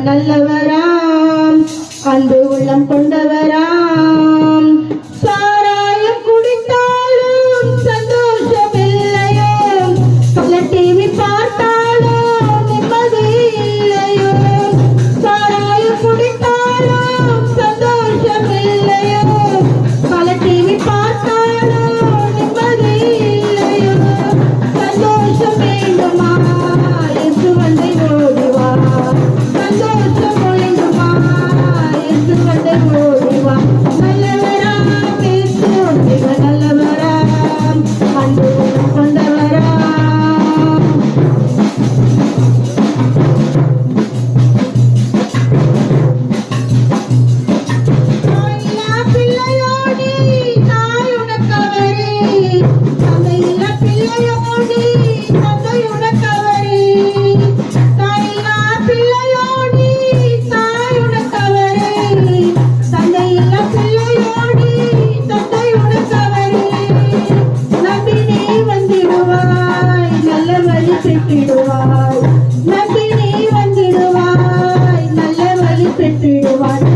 நல்லவராம் அன்பு உள்ளம் கொண்டவராம். சாராயம் குடித்தாலும் சந்தோஷமில்லையோ, கலர் டிவி பார்த்தாலும் நிம்மதி இல்லையோ. சாராயம் குடித்தாலும் சந்தோஷமில்லையோ, கலர் டிவி பார்த்தாலும் நிம்மதி இல்லையோ. சந்தோஷம் வேண்டுமா இயேசு வந்தை ஓடிவா, சந்தோஷம் ஒழிந்துமா இயேசு வந்தை ஓடிவா. நல்லவரா இயேசு இவர் நல்லவரா அன்பு உள்ளம் கொண்டவரா. பிள்ளையோடி தாய் உனக்கவரே, தந்தையில்லா பிள்ளையோடி தந்தை உனக்கவரே. தாயில்லா பிள்ளையோடி தாய் உனக்கவரே, தந்தையில்லா பிள்ளையோடி தந்தை உனக்கவரே. நம்பி நீ வந்திடுவாய் நல்ல வழி பெற்றிடுவாய், நம்பி நீ வந்திடுவாய் நல்ல வழி பெற்றிடுவாய்.